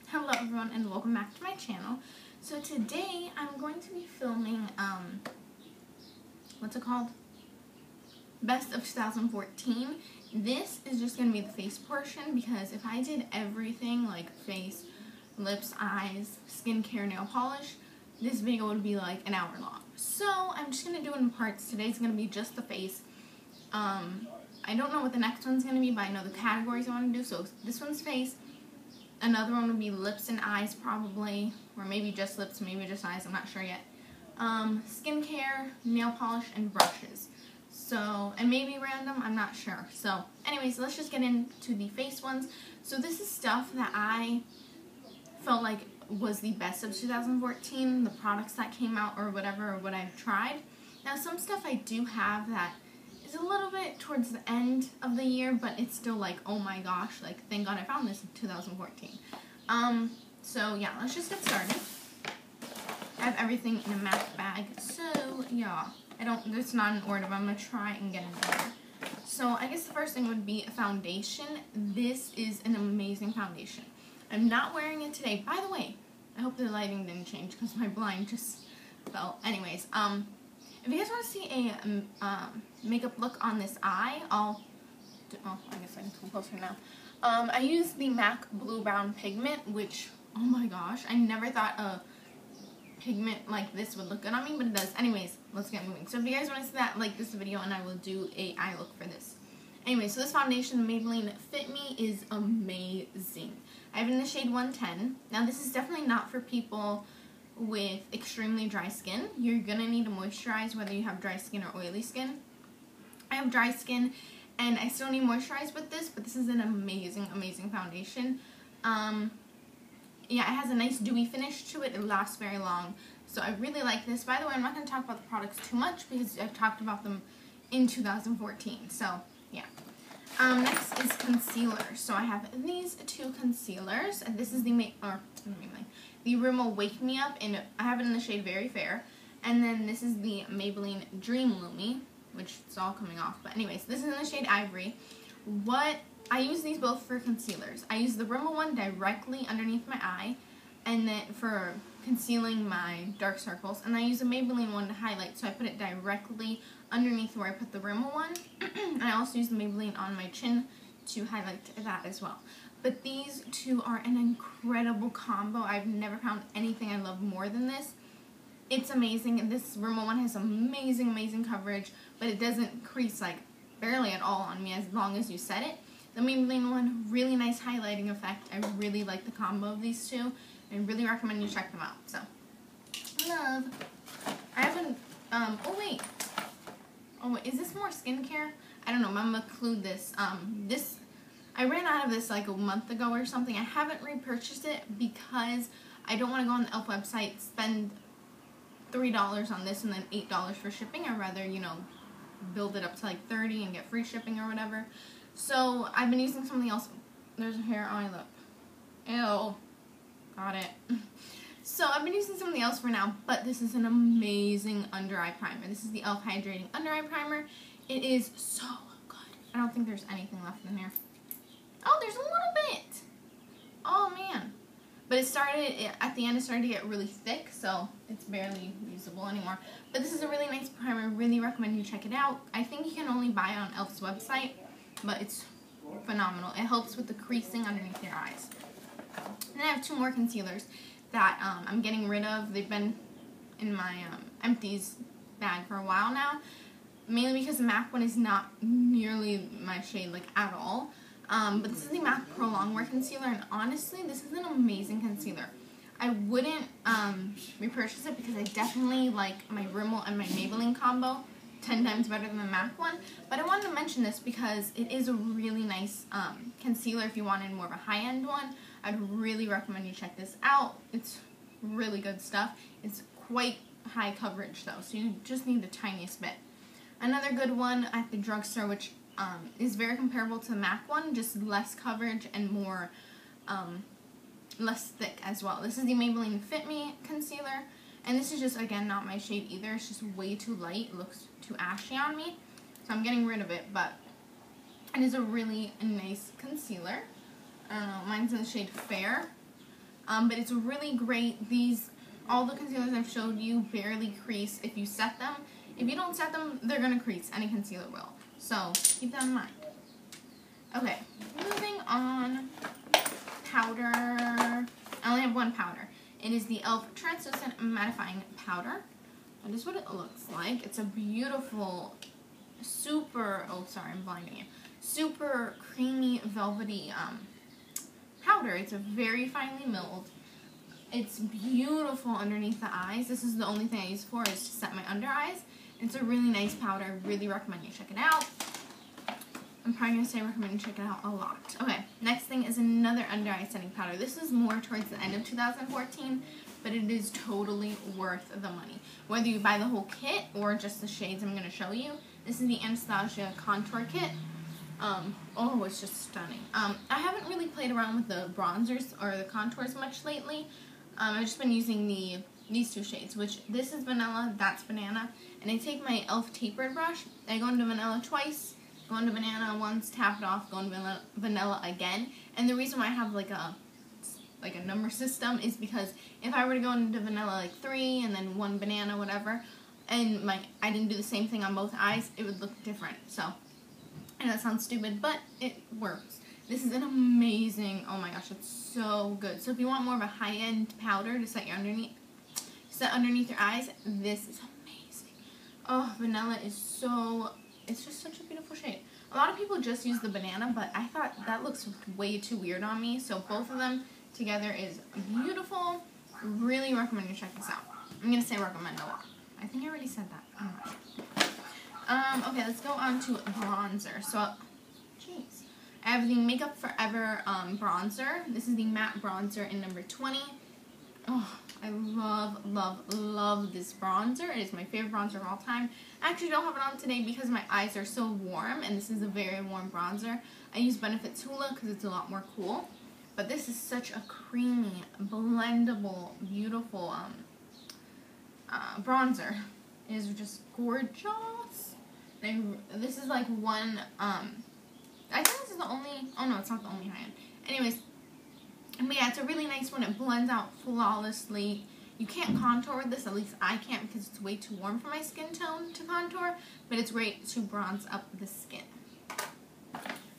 Hello everyone and welcome back to my channel. So today I'm going to be filming, what's it called? Best of 2014. This is just going to be the face portion because if I did everything like face, lips, eyes, skincare, nail polish, this video would be like an hour long. So I'm just going to do it in parts. Today's going to be just the face. I don't know what the next one's going to be, but I know the categories I want to do. So this one's face. Another one would be lips and eyes probably, or maybe just lips, maybe just eyes, I'm not sure yet. Skincare, nail polish, and brushes. So, and maybe random, I'm not sure. So, anyways, let's just get into the face ones. So this is stuff that I felt like was the best of 2014, the products that came out or whatever, or what I've tried. Now, some stuff I do have that is a little bit towards the end of the year, but it's still like, oh my gosh, like, thank God I found this in 2014. So yeah, let's just get started. I have everything in a MAC bag, so yeah, it's not in order, but I'm gonna try and get in order. So I guess the first thing would be a foundation. This is an amazing foundation. I'm not wearing it today. By the way, I hope the lighting didn't change because my blind just fell. Anyways, if you guys want to see a makeup look on this eye, I guess I can come closer now. I use the MAC Blue Brown Pigment, which, oh my gosh, I never thought a pigment like this would look good on me, but it does. Anyways, let's get moving. So if you guys want to see that, like this video, and I will do a eye look for this. Anyway, so this foundation, the Maybelline Fit Me, is amazing. I have it in the shade 110. Now, this is definitely not for people with extremely dry skin. You're gonna need to moisturize whether you have dry skin or oily skin. I have dry skin and I still need to moisturize with this, but this is an amazing foundation. Yeah, it has a nice dewy finish to it. It lasts very long, so I really like this. By the way, I'm not going to talk about the products too much because I've talked about them in 2014, so yeah. Next is concealer. So I have these two concealers, and this is the Rimmel Wake Me Up, and I have it in the shade Very Fair. And then this is the Maybelline Dream Lumi, which it's all coming off. But anyways, this is in the shade Ivory. I use these both for concealers. I use the Rimmel one directly underneath my eye, and then for concealing my dark circles. And I use the Maybelline one to highlight, so I put it directly underneath where I put the Rimmel one. And I also use the Maybelline on my chin to highlight that as well. But these two are an incredible combo. I've never found anything I love more than this. It's amazing. And this Rimmel one has amazing coverage, but it doesn't crease like barely at all on me as long as you set it. The Maybelline one, really nice highlighting effect. I really like the combo of these two, and really recommend you check them out. So, love. I haven't, oh wait, is this more skincare? I don't know, I'm gonna include this. I ran out of this like a month ago or something. I haven't repurchased it because I don't want to go on the e.l.f. website, spend $3 on this and then $8 for shipping. I'd rather, you know, build it up to like $30 and get free shipping or whatever. So I've been using something else. There's a hair on my lip. Ew. Got it. So I've been using something else for now, but this is an amazing under eye primer. This is the e.l.f. Hydrating Under Eye Primer. It is so good. I don't think there's anything left in here. Oh, there's a little bit. Oh, man. But at the end, it started to get really thick, so it's barely usable anymore. But this is a really nice primer. Really recommend you check it out. I think you can only buy it on e.l.f.'s website, but it's phenomenal. It helps with the creasing underneath your eyes. And then I have two more concealers that I'm getting rid of. They've been in my empties bag for a while now, mainly because the MAC one is not nearly my shade, like, at all. But this is the MAC Pro Longwear Concealer, and honestly, this is an amazing concealer. I wouldn't repurchase it because I definitely like my Rimmel and my Maybelline combo 10 times better than the MAC one, but I wanted to mention this because it is a really nice concealer if you wanted more of a high-end one. I'd really recommend you check this out. It's really good stuff. It's quite high coverage though, so you just need the tiniest bit. Another good one at the drugstore, which is very comparable to the MAC one, just less coverage and more, less thick as well. This is the Maybelline Fit Me Concealer, and this is just, again, not my shade either. It's just way too light. It looks too ashy on me, so I'm getting rid of it, but it is a really nice concealer. I don't know, mine's in the shade Fair. but it's really great. All the concealers I've showed you barely crease if you set them. If you don't set them, they're going to crease. Any concealer will. So, keep that in mind. Okay, moving on. Powder. I only have one powder. It is the e.l.f. Translucent Mattifying Powder. That is what it looks like. It's a beautiful, super, oh sorry, I'm blinding you. Super creamy, velvety powder. It's a very finely milled. It's beautiful underneath the eyes. This is the only thing I use for is to set my under eyes. It's a really nice powder. I really recommend you check it out. I'm probably going to say recommend you check it out a lot. Okay, next thing is another under eye setting powder. This is more towards the end of 2014, but it is totally worth the money. Whether you buy the whole kit or just the shades I'm going to show you. This is the Anastasia Contour Kit. Oh, it's just stunning. I haven't really played around with the bronzers or the contours much lately. I've just been using these two shades, which this is vanilla, that's banana. And I take my e.l.f. tapered brush, I go into vanilla twice, go into banana once, tap it off, go into vanilla again. And the reason why I have like a number system is because if I were to go into vanilla like 3 and then 1 banana, whatever, and I didn't do the same thing on both eyes, it would look different. So, and that sounds stupid, but it works. This is an amazing, oh my gosh, it's so good. So if you want more of a high-end powder to set underneath your eyes, this is amazing. Oh, vanilla is so, it's just such a beautiful shade. A lot of people just use the banana, but I thought that looks way too weird on me. So both of them together is beautiful. Really recommend you check this out. I'm going to say recommend a lot. I think I already said that. I'm not sure. Okay, let's go on to bronzer. So, jeez. I have the Makeup Forever bronzer. This is the matte bronzer in number 20. Oh, I love, love, love this bronzer. It is my favorite bronzer of all time. I actually don't have it on today because my eyes are so warm, and this is a very warm bronzer. I use Benefit's Hoola because it's a lot more cool. But this is such a creamy, blendable, beautiful bronzer. It is just gorgeous. This is like one, I think this is the only, oh no, it's not the only high-end. Anyways, but yeah, it's a really nice one. It blends out flawlessly. You can't contour with this, at least I can't because it's way too warm for my skin tone to contour, but it's great to bronze up the skin.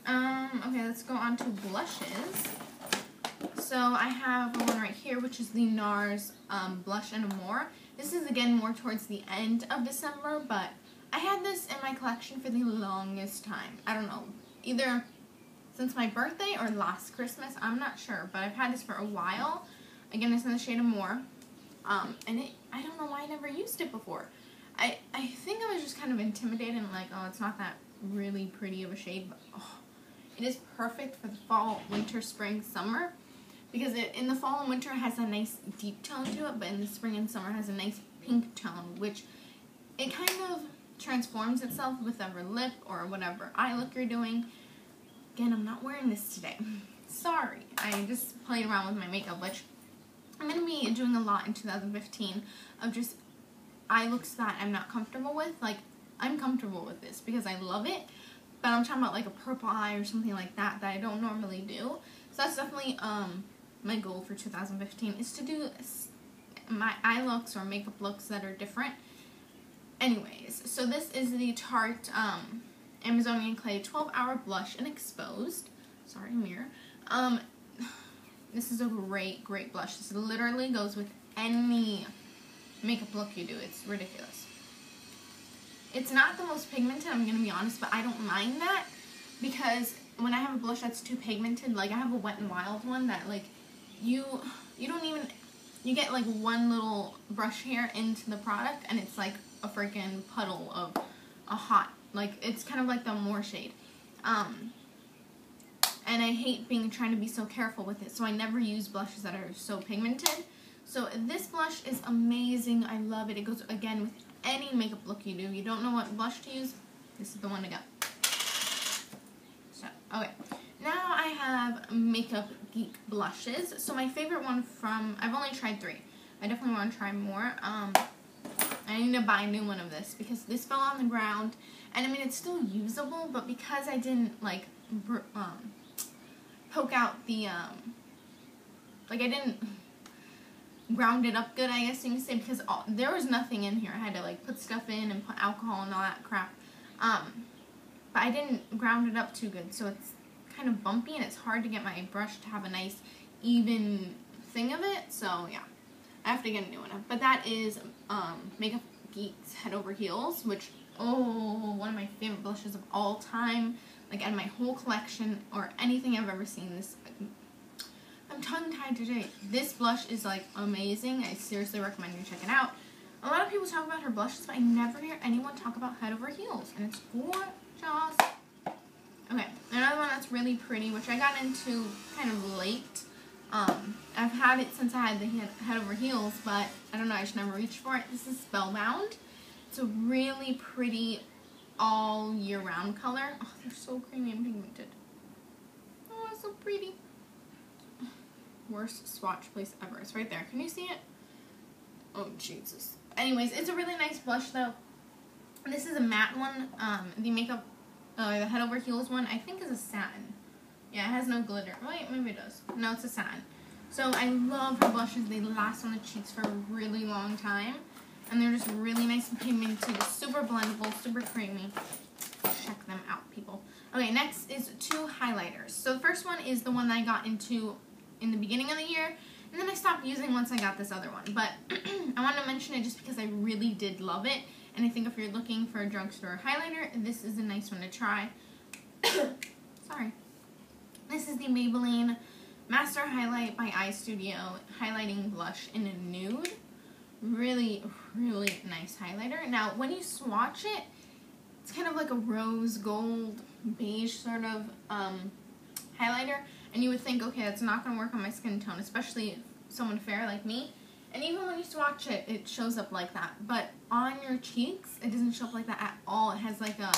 Okay, let's go on to blushes. So I have one right here, which is the NARS Blush and More. This is, again, more towards the end of December, but I had this in my collection for the longest time. I don't know, either since my birthday or last Christmas, I'm not sure, but I've had this for a while. Again, it's in the shade of More, and I don't know why I never used it before. I think I was just kind of intimidated and like, oh, it's not that really pretty of a shade, but oh, it is perfect for the fall, winter, spring, summer. Because in the fall and winter it has a nice deep tone to it, but in the spring and summer it has a nice pink tone, which it kind of transforms itself with whatever lip or whatever eye look you're doing. Again, I'm not wearing this today. Sorry. I just played around with my makeup, which I'm going to be doing a lot in 2015 of just eye looks that I'm not comfortable with. Like, I'm comfortable with this because I love it, but I'm talking about like a purple eye or something like that I don't normally do. So that's definitely my goal for 2015 is to do my eye looks or makeup looks that are different. Anyways, so this is the Tarte Amazonian Clay 12-Hour Blush and Exposed. Sorry, mirror. This is a great, great blush. This literally goes with any makeup look you do. It's ridiculous. It's not the most pigmented, I'm going to be honest, but I don't mind that because when I have a blush that's too pigmented, like I have a Wet n Wild one that like you don't even, you get like one little brush hair into the product and it's like a freaking puddle of a hot, like it's kind of like the More shade. And I hate trying to be so careful with it, so I never use blushes that are so pigmented. So this blush is amazing. I love it. It goes, again, with any makeup look you do. You don't know what blush to use, this is the one to go. So, okay. Now I have Makeup Geek blushes. So my favorite one from, I've only tried 3. I definitely want to try more. I need to buy a new one of this because this fell on the ground. And I mean, it's still usable, but because I didn't like poke out the Like, I didn't ground it up good, I guess you can say, because there was nothing in here. I had to, like, put stuff in and put alcohol and all that crap. But I didn't ground it up too good, so it's kind of bumpy, and it's hard to get my brush to have a nice, even thing of it. So, yeah. I have to get a new one. But that is Makeup Geek's Head Over Heels, which, one of my favorite blushes of all time. Like, out of my whole collection, or anything I've ever seen. This, I'm tongue-tied today. This blush is, like, amazing. I seriously recommend you check it out. A lot of people talk about her blushes, but I never hear anyone talk about Head Over Heels, and it's gorgeous. Okay, another one that's really pretty, which I got into kind of late. I've had it since I had the Head Over Heels, but I don't know, I just never reached for it. This is Spellbound. It's a really pretty all year round color. Oh, they're so creamy and pigmented. Oh, it's so pretty. Worst swatch place ever. It's right there. Can you see it? Oh, Jesus. Anyways, it's a really nice blush, though. This is a matte one. The Head Over Heels one, I think, is a satin. Yeah, it has no glitter. Wait, maybe it does. No, it's a satin. So I love her blushes. They last on the cheeks for a really long time. And they're just really nice and pigmented, super blendable, super creamy. Check them out, people. Okay, next is 2 highlighters. So the first one is the one that I got into in the beginning of the year. And then I stopped using once I got this other one. But I wanted to mention it just because I really did love it. And I think if you're looking for a drugstore highlighter, this is a nice one to try. Sorry. This is the Maybelline Master Highlight by Eye Studio Highlighting Blush in a Nude. Really, really nice highlighter. Now, when you swatch it, it's kind of like a rose gold beige sort of highlighter. And you would think, okay, that's not going to work on my skin tone, especially someone fair like me. And even when you swatch it, it shows up like that. But on your cheeks, it doesn't show up like that at all. It has like a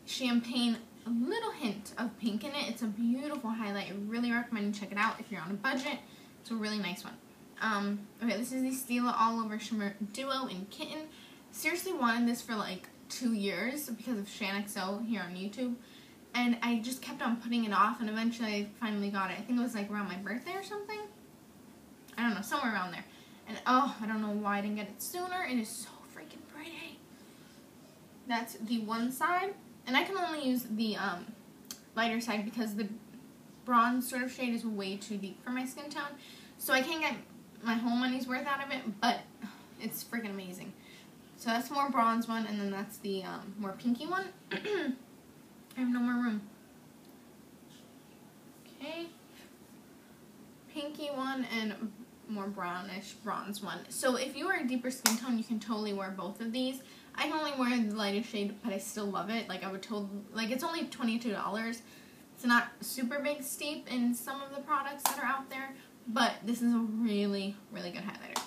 champagne, a little hint of pink in it. It's a beautiful highlight. I really recommend you check it out if you're on a budget. It's a really nice one. Okay, this is the Stila All Over Shimmer Duo in Kitten. Seriously wanted this for like 2 years because of ShanXO here on YouTube. And I just kept on putting it off, and eventually I finally got it. I think it was like around my birthday or something. I don't know, somewhere around there. And oh, I don't know why I didn't get it sooner. It is so freaking pretty. That's the one side. And I can only use the lighter side because the bronze sort of shade is way too deep for my skin tone. So I can't get my whole money's worth out of it, but it's freaking amazing. So that's more bronze one, and then that's the more pinky one. I have no more room. Okay. Pinky one and more brownish bronze one. So if you are a deeper skin tone, you can totally wear both of these. I can only wear the lightest shade, but I still love it. Like, I would totally, like, it's only $22. It's not super big steep in some of the products that are out there, but this is a really, really good highlighter.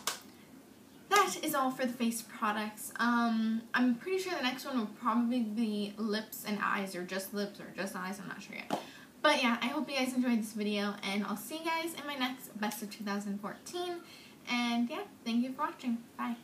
That is all for the face products. I'm pretty sure the next one will probably be lips and eyes, or just lips, or just eyes. I'm not sure yet. But yeah, I hope you guys enjoyed this video, and I'll see you guys in my next Best of 2014. And yeah, thank you for watching. Bye.